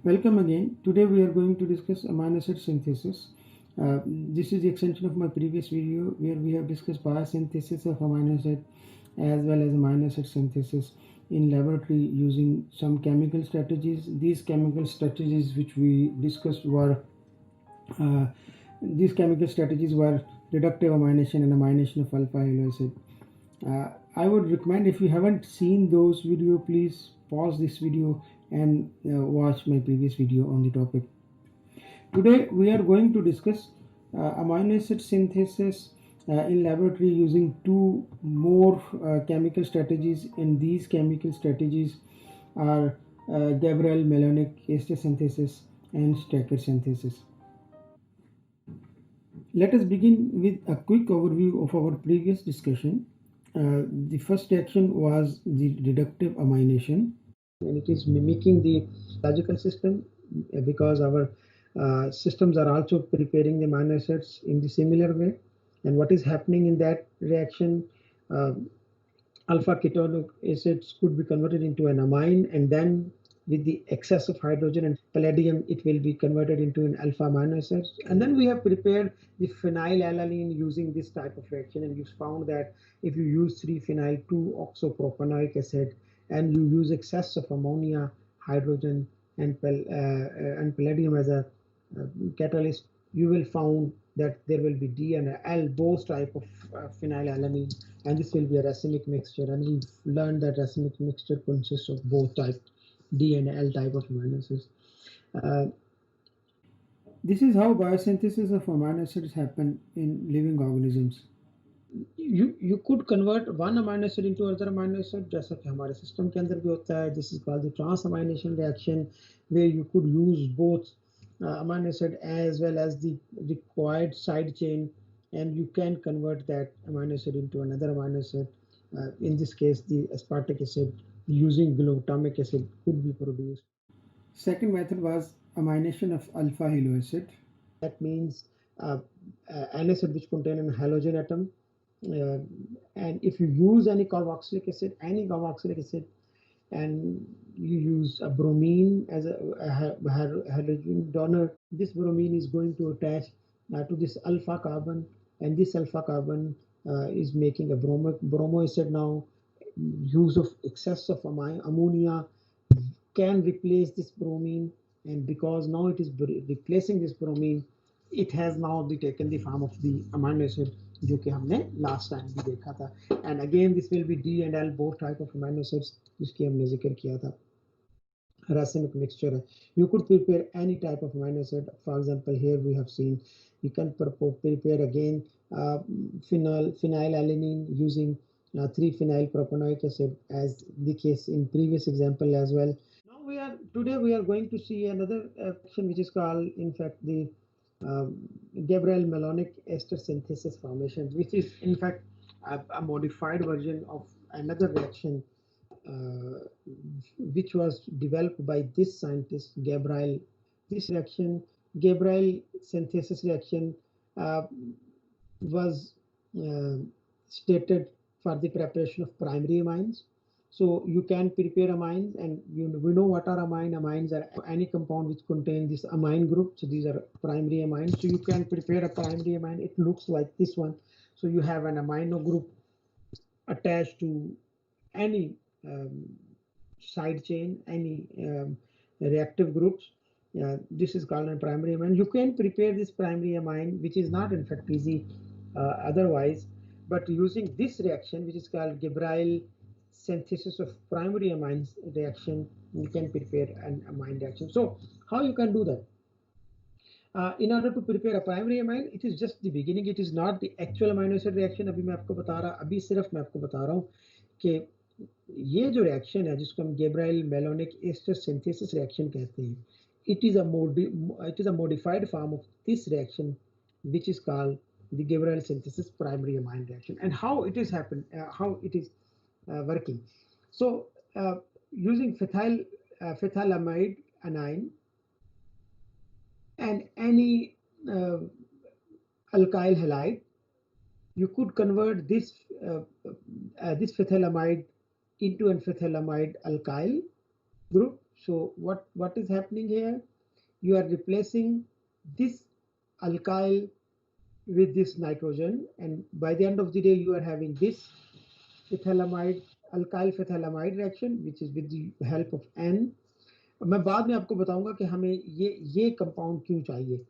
Welcome again. Today we are going to discuss amino acid synthesis. This is the extension of my previous video where we have discussed biosynthesis of amino acid as well as amino acid synthesis in laboratory using some chemical strategies. These chemical strategies which we discussed were uh, reductive amination and amination of alpha halo acid. I would recommend, if you haven't seen those video, please pause this video and watch my previous video on the topic. Today we are going to discuss amino acid synthesis in laboratory using two more chemical strategies, and these chemical strategies are Gabriel-Melonic ester synthesis and Stacker synthesis. Let us begin with a quick overview of our previous discussion. The first reaction was the reductive amination, and it is mimicking the logical system because our systems are also preparing the amino acids in the similar way. And what is happening in that reaction? Uh, Alpha ketonic acids could be converted into an amine, and then with the excess of hydrogen and palladium, it will be converted into an alpha amino acid. And then we have prepared the phenylalanine using this type of reaction, and you found that if you use 3-phenyl-2-oxopropanoic acid and you use excess of ammonia, hydrogen, and palladium as a catalyst, you will found that there will be D and L, both type of phenylalanine, and this will be a racemic mixture. And we've learned that racemic mixture consists of both type D and L type of amino acids. This is how biosynthesis of amino acids happen in living organisms. You could convert one amino acid into other amino acid, जैसा कि हमारे system के अंदर भी होता है. This is called the transamination reaction, where you could use both amino acid as well as the required side chain, and you can convert that amino acid into another amino acid. In this case, the aspartic acid using glutamic acid could be produced. Second method was amination of alpha halo acid. That means an acid which contains a halogen atom. And if you use any carboxylic acid, and you use a bromine as a halogen donor, this bromine is going to attach to this alpha carbon, and this alpha carbon is making a bromo acid now. Use of excess of ammonia can replace this bromine, and because now it is replacing this bromine, it has now taken the form of the amino acid जो कि हमने last time भी देखा था. And again this will be D and L, both type of amino acids जिसकी हमने जिक्र किया था. Racemic mixture. You could prepare any type of amino acid. For example, here we have seen you can prepare again phenylalanine using 3-phenyl-propanoic acid, as the case in previous example as well. Now today we are going to see another action which is called, in fact, the Gabriel-Melonic ester synthesis formation, which is in fact a modified version of another reaction which was developed by this scientist Gabriel. This reaction, Gabriel synthesis reaction, was stated for the preparation of primary amines. So you can prepare amines, and we know what are amine. Amines are any compound which contain this amine group. So these are primary amines. So you can prepare a primary amine. It looks like this one. So you have an amino group attached to any side chain, any reactive groups. This is called a primary amine. You can prepare this primary amine, which is not in fact easy otherwise, but using this reaction, which is called Gabriel synthesis of primary amines reaction, you can prepare an amine reaction. So how you can do that? In order to prepare a primary amine, it is just the beginning. It is not the actual amino acid reaction. अभी मैं आपको बता रहा, अभी सिर्फ मैं आपको बता रहा हूँ कि ये जो reaction है जिसको हम Gabriel-Melonic ester synthesis reaction कहते हैं, it is a modified form of this reaction, which is called the Gabriel synthesis primary amine reaction. And how it is how it is working. So using phthalamide anion and any alkyl halide, you could convert this this phthalamide into an phthalamide alkyl group, So what is happening here? You are replacing this alkyl with this nitrogen, and by the end of the day you are having this phenethylamide, alkyl phenethylamide reaction, which is with the help of N. मैं बाद में आपको बताऊंगा कि हमें ये compound क्यों चाहिए.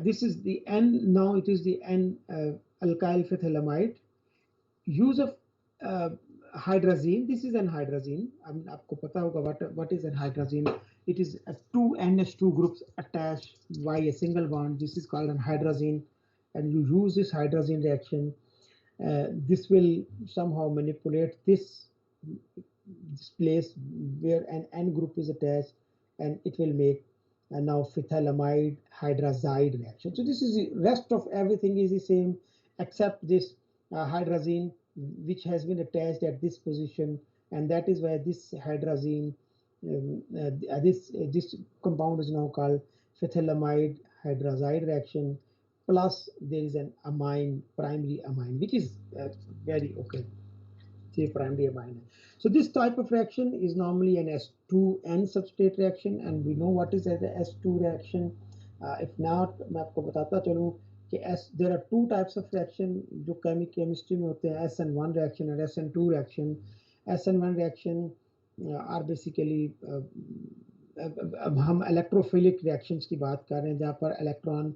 This is the N, now it is the N alkyl phenethylamide. Use of hydrazine, this is an hydrazine. आपको पता होगा what is an hydrazine. It is two NH2 groups attached by a single bond. This is called an hydrazine, and you use this hydrazine reaction. This will somehow manipulate this place where an N group is attached, and it will make now phenethylamide hydrazide reaction. So this is the rest of everything is the same except this hydrazine, which has been attached at this position, and that is why this hydrazine, this compound is now called phenethylamide hydrazide reaction. Plus there is an amine, primary amine, which is very okay. Primary amine. So this type of reaction is normally an S2N substrate reaction, and we know what is the S2 reaction. If not, मैं आपको बताता चलूँ कि there are two types of reaction जो chemistry में होते हैं, SN1 reaction and SN2 reaction. SN1 reaction are basically अब हम electrophilic reactions की बात कर रहे हैं जहाँ पर इलेक्ट्रॉन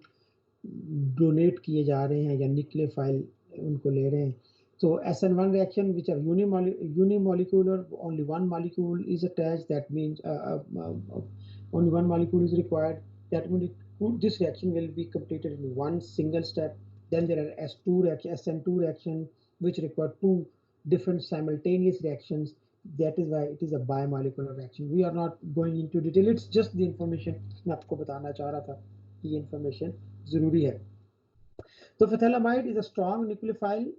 डोनेट किए जा रहे हैं या न्यूक्लियोफाइल उनको ले रहे हैं. So SN1 reaction, which are unimolecular, only one molecule is attached. That means only one molecule is required. That means this reaction will be completed in one single step. Then there are SN2 reaction, which require two different simultaneous reactions. That is why it is a bimolecular reaction. We are not going into detail. It's just the information मैं आपको बताना चाह रहा था. ये information जरूरी है. So phenethylamide is a strong nucleophile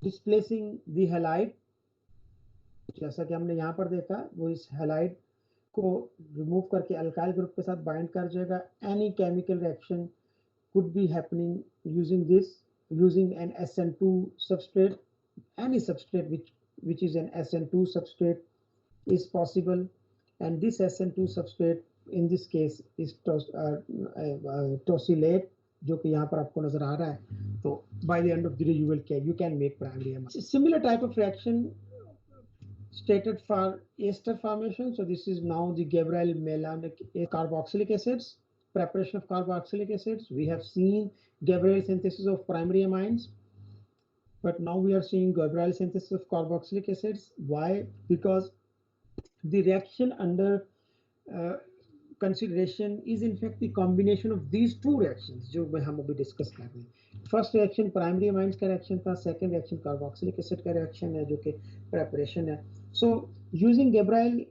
displacing the halide. जैसा कि हमने यहाँ पर देखा, वो इस halide को remove करके alkyl group के साथ bind कर जाएगा. Any chemical reaction could be happening using this, using an SN2 substrate. Any substrate which is an SN2 substrate is possible, and this SN2 substrate in this case is tosylate, जो कि यहाँ पर आपको नजर आ रहा है. तो by the end of the day you can make primary amine. Similar type of reaction stated for ester formation. So this is now the Gabriel malonic carboxylic acids, preparation of carboxylic acids. We have seen Gabriel synthesis of primary amines, but now we are seeing Gabriel synthesis of carboxylic acids. Why? Because the reaction under consideration is in fact the combination of these two reactions जो हम अभी discuss कर रहे हैं. First reaction primary amines का reaction था, second reaction carboxylic acid का reaction है जो कि preparation है. So using Gabriel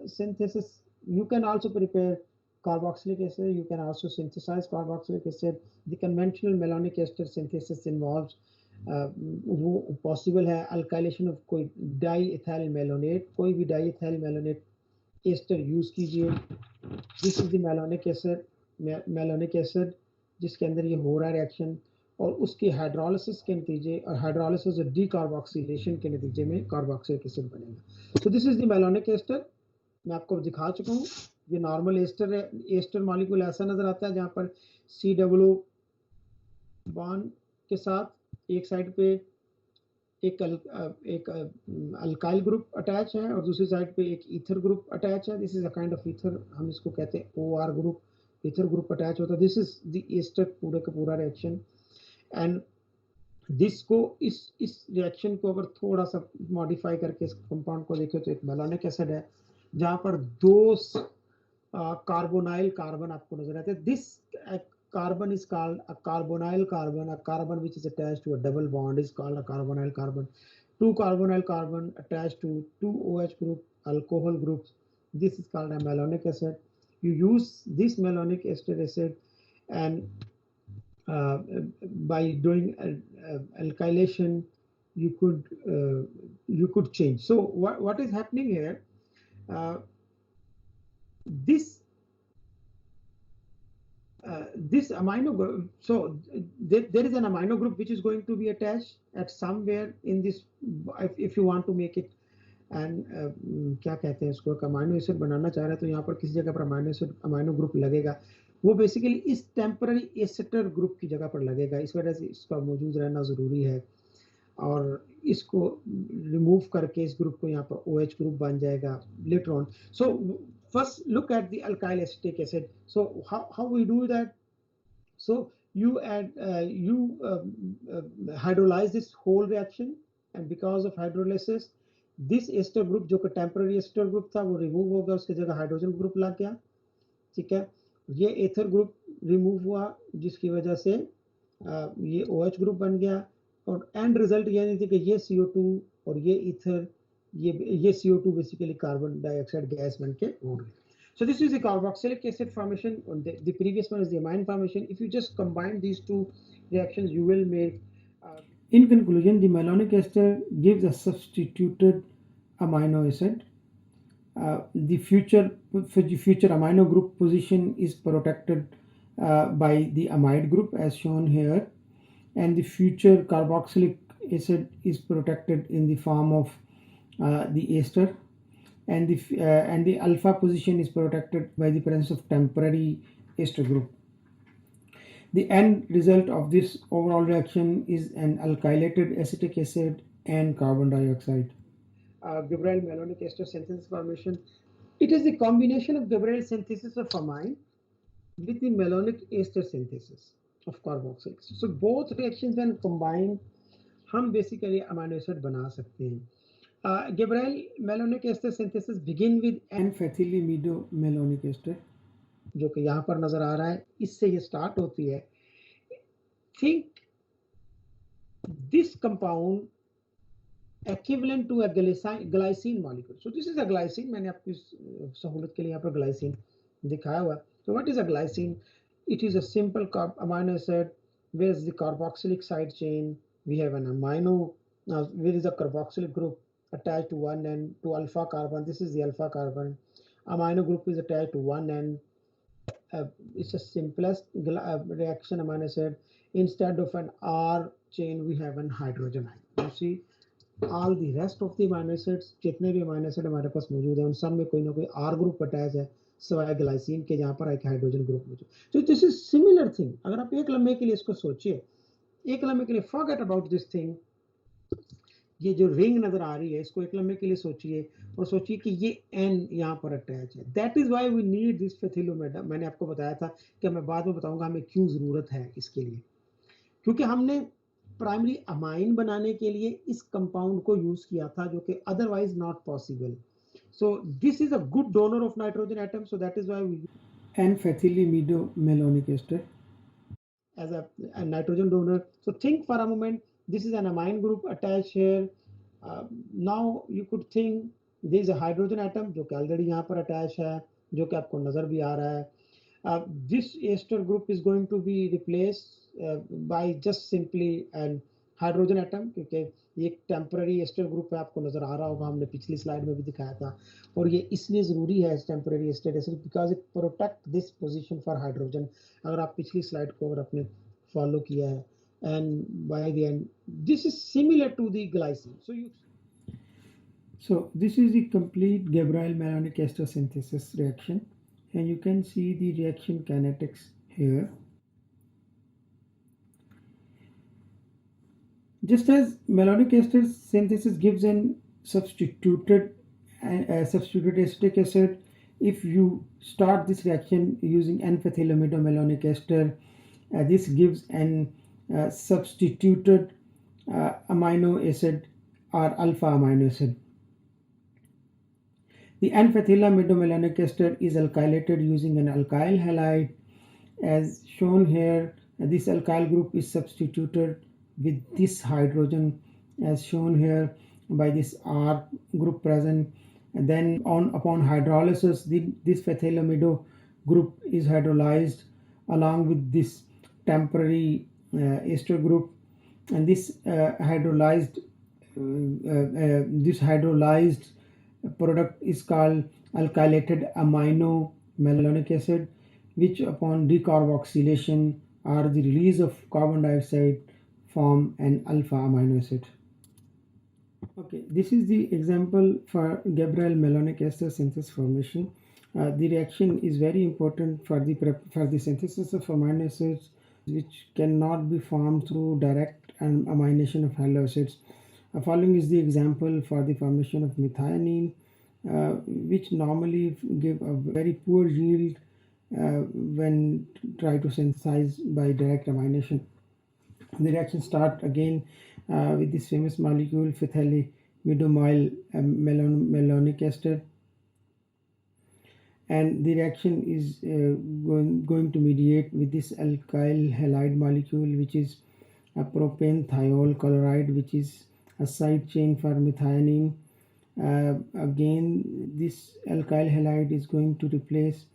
synthesis, you can also prepare carboxylic acid, you can also synthesize carboxylic acid. The conventional malonic ester synthesis involves वो possible है alkylation of कोई diethyl malonate, कोई भी diethyl malonate ester use कीजिए. This is the malonic acid जिसके अंदर ये हो रहा है रिएक्शन, और उसके हाइड्रोलिसिस के नतीजे और हाइड्रोलिसिस और डीकार्बोक्सिलेशन के नतीजे में कार्बोक्सिलिक एसिड बनेगा. So this is the malonic ester. मैं आपको दिखा चुका हूँ. ये नॉर्मल एस्टर है. एस्टर मॉलिक्यूल ऐसा नजर आता है जहाँ पर COO बॉन्ड के साथ एक साइड पे एक अल्काइल ग्रुप अटैच है और दूसरी साइड पे एक ईथर ग्रुप अटैच है. This is a kind of ether, हम इसको कहते हैं OR group. Ether group attach होता है. दिस इज द एस्टर पूरे का पूरा रिएक्शन. एंड दिस को इस रिएक्शन को अगर थोड़ा सा मॉडिफाई करके इस कंपाउंड को देखें तो एक मेलोनिक एसिड है जहां पर दो कार्बोनाइल कार्बन आपको नजर आते हैं. This carbon is called a carbonyl carbon. A carbon which is attached to a double bond is called a carbonyl carbon. Two carbonyl carbon attached to two OH group alcohol groups. This is called a malonic acid. You use this malonic ester acid, and by doing alkylation, you could change. So what is happening here? This amino group, so there is an amino group which is going to be attached at somewhere in this, if you want to make it and क्या कहते हैं इसको, amino acid बनाना चाह रहे हैं तो यहाँ पर किसी जगह पर अमाइनो ग्रुप लगेगा, वो बेसिकली इस टेम्पररी एसिटर ग्रुप की जगह पर लगेगा, इस वजह से इसका मौजूद रहना ज़रूरी है। और इसको रिमूव करके इस ग्रुप को यहाँ पर OH ग्रुप बन जाएगा later on. So first look at the alkyl acetic acid. So how we do that? So you hydrolyze this whole reaction, and because of hydrolysis this ester group जो कि temporary ester group था वो remove हो गया, उसकी जगह hydrogen group लग गया। ठीक है, ये एथर ग्रुप रिमूव हुआ जिसकी वजह से ये OH ग्रुप बन गया, और एंड रिजल्ट ये नहीं थी कि ये CO2 और ये ईथर, ये CO2 basically carbon dioxide gas बन के उड़ गया। So this is the carboxylic acid formation. The previous one is the amine formation. If you just combine these two reactions, you will make. In conclusion, the malonic ester gives a substituted amino acid. The future amino group position is protected by the amide group as shown here, and the future carboxylic acid is protected in the form of the ester, and the alpha position is protected by the presence of temporary ester group. The end result of this overall reaction is an alkylated acetic acid and carbon dioxide. Gibberell malonic ester synthesis formation. It is the combination of Gibberell synthesis of amine with the malonic ester synthesis of carboxylics. So both reactions when combined, हम basically amino acid बना सकते हैं. Gibberell malonic ester synthesis begin with N-fethylimido malonic ester, जो कि यहाँ पर नजर आ रहा है, इससे ये स्टार्ट होती है. Think this compound equivalent to a glycine molecule. So this is a glycine. मैंने आपकी सहूलत के लिए यहाँ पर glycine दिखाया हुआ. So what is a glycine? It is a simple amino acid. Where is the carboxylic side chain? We have an amino. Now where is a carboxylic group attached to one end to alpha carbon? This is the alpha carbon. Amino group is attached to one end. It's a simplest reaction amino acid. Instead of an R chain, we have an hydrogen ion. You see, all the rest of the amino acids, जितने भी amino acid हमारे पास मौजूद है, उन सब में कोई ना कोई R ग्रुप अटैच है, सिवाय ग्लाइसिन के जहाँ पर एक हाइड्रोजन ग्रुप मौजूद. तो दिस इज सिमिलर थिंग. अगर आप एक लम्हे के लिए इसको सोचिए, एक लम्हे के लिए फॉरगेट अबाउट दिस थिंग, ये जो रिंग नजर आ रही है इसको एक लम्हे के लिए सोचिए और सोचिए कि ये N यहाँ पर अटैच है. That is why we need this फेथिलोमेटा. मैंने आपको बताया था कि मैं बाद में बताऊंगा हमें क्यों जरूरत है इसके लिए, क्योंकि हमने प्राइमरी अमाइन बनाने के लिए इस कंपाउंड को यूज किया था जो कि otherwise not possible. So this is a good donor of nitrogen atom, so that is why we N-fethylimido malonic ester as a nitrogen donor. So think for a moment, this is an amine group attached here. Now you could think there is a hydrogen atom जो कि already यहाँ पर attach है, जो कि आपको नजर भी आ रहा है. This ester group is going to be replaced by just simply an hydrogen atom, क्योंकि ये एक टेम्पररी एस्टर ग्रुप है, आपको नजर आ रहा होगा, हमने पिछली स्लाइड में भी दिखाया था. और ये इसलिए जरूरी है temporary ester acid because it protect this position for hydrogen. अगर आप पिछली स्लाइड को अगर आपने फॉलो किया है, and by the end this is similar to the glycine. So this is the complete Gibberell malonic ester synthesis reaction, and you can see the reaction kinetics here. Just as malonic ester synthesis gives an substituted acetic acid, if you start this reaction using N-fethylimido malonic ester, this gives an substituted amino acid or alpha amino acid. The N-fethylimido malonic ester is alkylated using an alkyl halide. As shown here, this alkyl group is substituted with this hydrogen as shown here by this R group present, and then upon hydrolysis this fethylimido group is hydrolyzed along with this temporary ester group, and this hydrolyzed product is called alkylated amino malonic acid, which upon decarboxylation or the release of carbon dioxide form an alpha amino acid. Okay, this is the example for Gabriel malonic ester synthesis formation. The reaction is very important for the synthesis of amino acids, which cannot be formed through direct amination of halo acids. Following is the example for the formation of methionine, which normally give a very poor yield when try to synthesize by direct amination. The reaction start again with this famous molecule phthalimidomyl malonic ester, and the reaction is going to mediate with this alkyl halide molecule, which is a propane thiol chloride, which is a side chain for methionine. Again, this alkyl halide is going to replace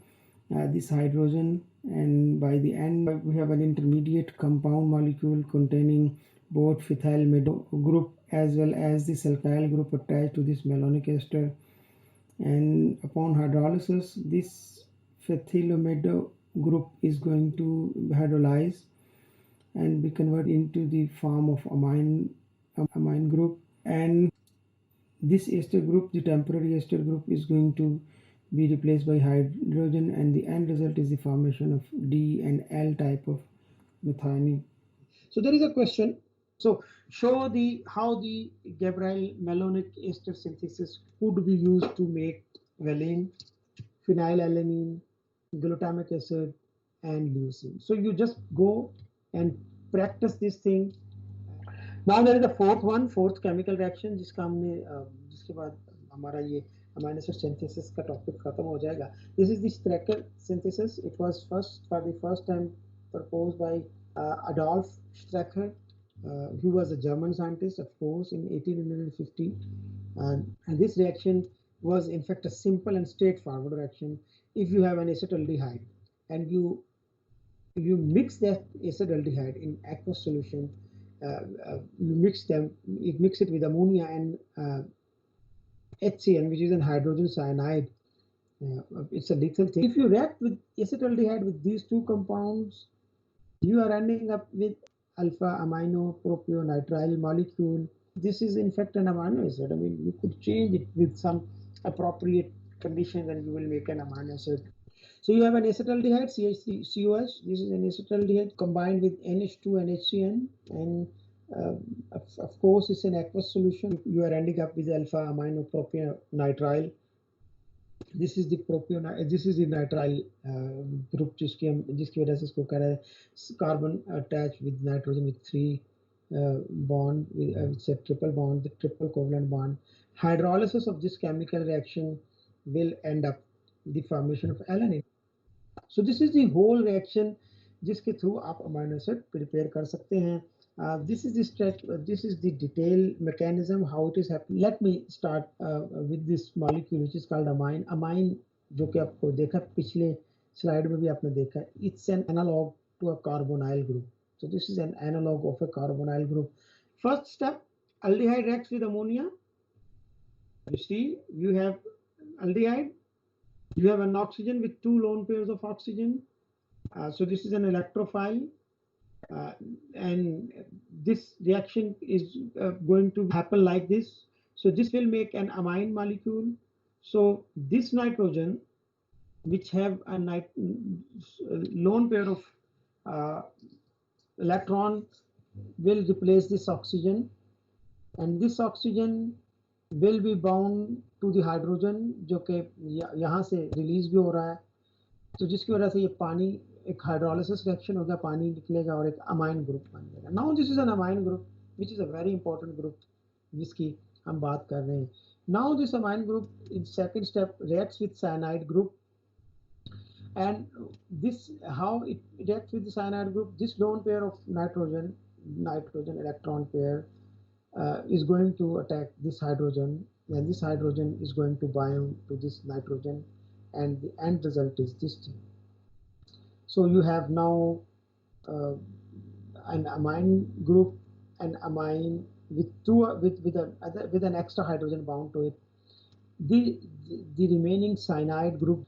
this hydrogen, and by the end we have an intermediate compound molecule containing both phthalimido group as well as this alkyl group attached to this malonic ester, and upon hydrolysis this phthalimido group is going to hydrolyze and be converted into the form of amine group, and this ester group, the temporary ester group, is going to be replaced by hydrogen, and the end result is the formation of D and L type of methionine. So there is a question. So show how the Gabriel malonic ester synthesis could be used to make valine, phenylalanine, glutamic acid, and leucine. So you just go and practice this thing. Now there is the fourth chemical reaction जिसके बाद हमारा ये amino acid synthesis का topic खत्म हो जाएगा. This is the Strecker synthesis. It was for the first time proposed by Adolf Strecker, who was a German scientist, of course, in 1850. And this reaction was in fact a simple and straightforward reaction. If you have an acetaldehyde and you mix that acetaldehyde in aqueous solution, you mix it with ammonia and HCN, which is an hydrogen cyanide. It's a lethal thing. If you react with acetaldehyde with these two compounds, you are ending up with alpha amino propionitrile molecule. This is in fact an amino acid. I mean, you could change it with some appropriate conditions and you will make an amino acid. So you have an acetaldehyde, CH3COH. This is an acetaldehyde combined with NH2 and HCN, and of course it's an aqueous solution. You are ending up with alpha amino propionitrile. This is the nitrile group जिसकी वजह से इसको कह रहा है carbon attached with nitrogen with 3 bond, it's a triple bond, the triple covalent bond. Hydrolysis of this chemical reaction will end up the formation of alanine. So this is the whole reaction जिसके through आप amino acid prepare कर सकते हैं. This is the detailed mechanism how it is happening. Let me start with this molecule which is called amine. Amine जो कि आपको देखा पिछले slide में भी आपने देखा, it's an analog to a carbonyl group. So this is an analog of a carbonyl group. First step, aldehyde reacts with ammonia. You see, you have aldehyde. You have an oxygen with 2 lone pairs of oxygen. So this is an electrophile. And this reaction is going to happen like this. So this will make an amine molecule. So this nitrogen, which have a lone pair of electron, will replace this oxygen, and this oxygen will be bound to the hydrogen जो कि यहाँ से release भी हो रहा है. तो जिसकी वजह से ये पानी एक हाइड्रोलिसिस रिएक्शन होगा, पानी निकलेगा और एक अमाइन ग्रुप बन जाएगा. Now this is an amine group which is a very important group जिसकी हम बात कर रहे हैं. Now this amine group in second step reacts with cyanide group, and this how it reacts with the cyanide group. This lone pair of nitrogen electron pair is going to attack this hydrogen, and this hydrogen is going to bind to this nitrogen, and the end result is this thing. So you have now an amine group, an amine with an extra hydrogen bound to it. The remaining cyanide group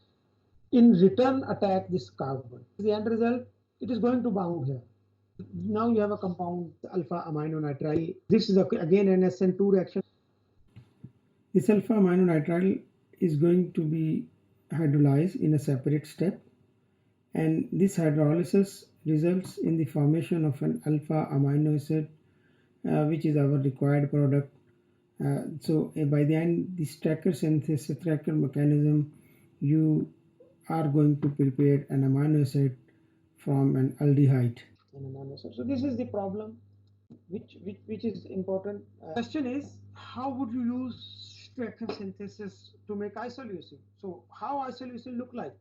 in return attack this carbon. The end result, it is going to bound here. Now you have a compound alpha amino nitrile. This is again an SN2 reaction. This alpha aminonitrile is going to be hydrolyzed in a separate step, and this hydrolysis results in the formation of an alpha amino acid, which is our required product. By the end, the Strecker synthesis Strecker mechanism, you are going to prepare an amino acid from an aldehyde. An amino acid. So this is the problem, which is important. Question is, how would you use Strecker synthesis to make isoleucine? So how isoleucine look like?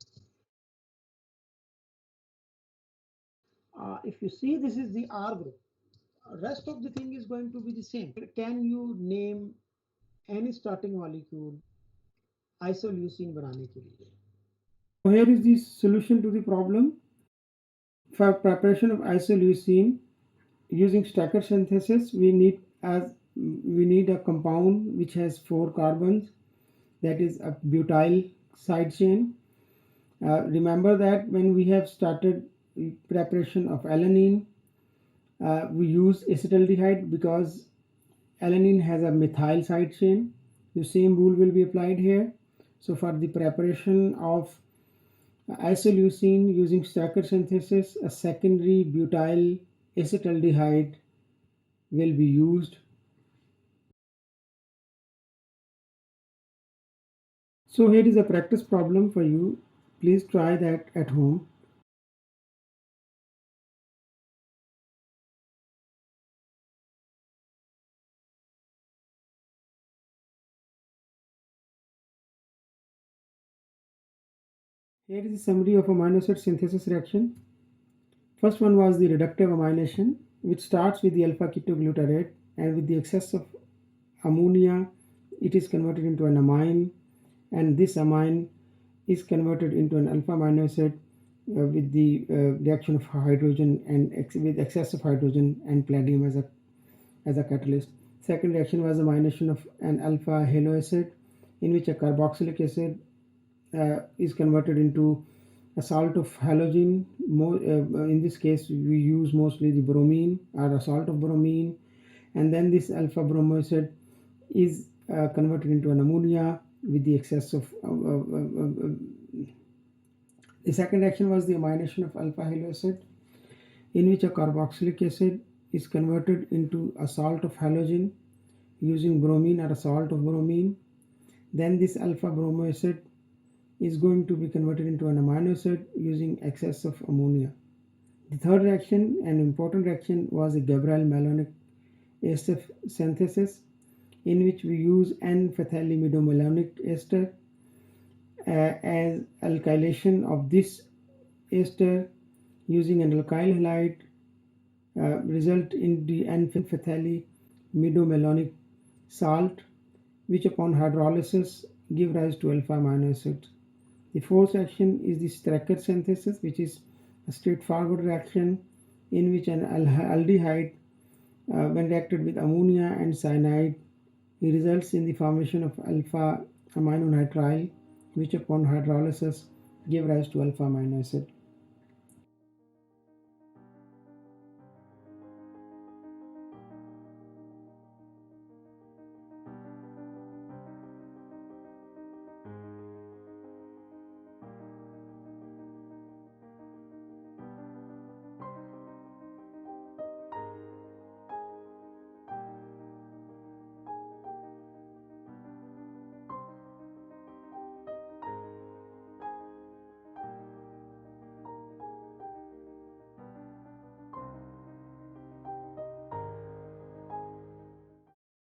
If you see, this is the R group. Rest of the thing is going to be the same. Can you name any starting molecule isoleucine बनाने के लिए? So here is the solution to the problem. For preparation of isoleucine using Strecker synthesis, we need a compound which has 4 carbons, that is a butyl side chain. Remember that when we have started preparation of alanine, we use acetaldehyde because alanine has a methyl side chain. The same rule will be applied here. So for the preparation of isoleucine using Strecker synthesis, a secondary butyl acetaldehyde will be used. So here is a practice problem for you. Please try that at home. Here is a summary of amino acid synthesis reaction. First one was the reductive amination, which starts with the alpha ketoglutarate, and with the excess of ammonia, it is converted into an amine, and this amine is converted into an alpha amino acid with the reaction of hydrogen and with excess of hydrogen and palladium as a catalyst. Second reaction was amination of an alpha halo acid, in which a carboxylic acid is converted into a salt of halogen. In this case, we use mostly the bromine or a salt of bromine, and then this alpha bromo acid is converted into an ammonia with the excess of the second reaction was the amination of alpha halo acid, in which a carboxylic acid is converted into a salt of halogen using bromine or a salt of bromine. Then this alpha bromo acid is going to be converted into an amino acid using excess of ammonia. The third reaction, an important reaction, was the Gabriel-Malonic ester synthesis, in which we use N-phthalimidomalonic ester as alkylation of this ester using an alkyl halide result in the N-phthalimidomalonic salt, which upon hydrolysis give rise to alpha amino acids. The fourth reaction is the Strecker synthesis, which is a straightforward reaction in which an aldehyde, when reacted with ammonia and cyanide, it results in the formation of alpha aminonitrile, which upon hydrolysis give rise to alpha amino acid.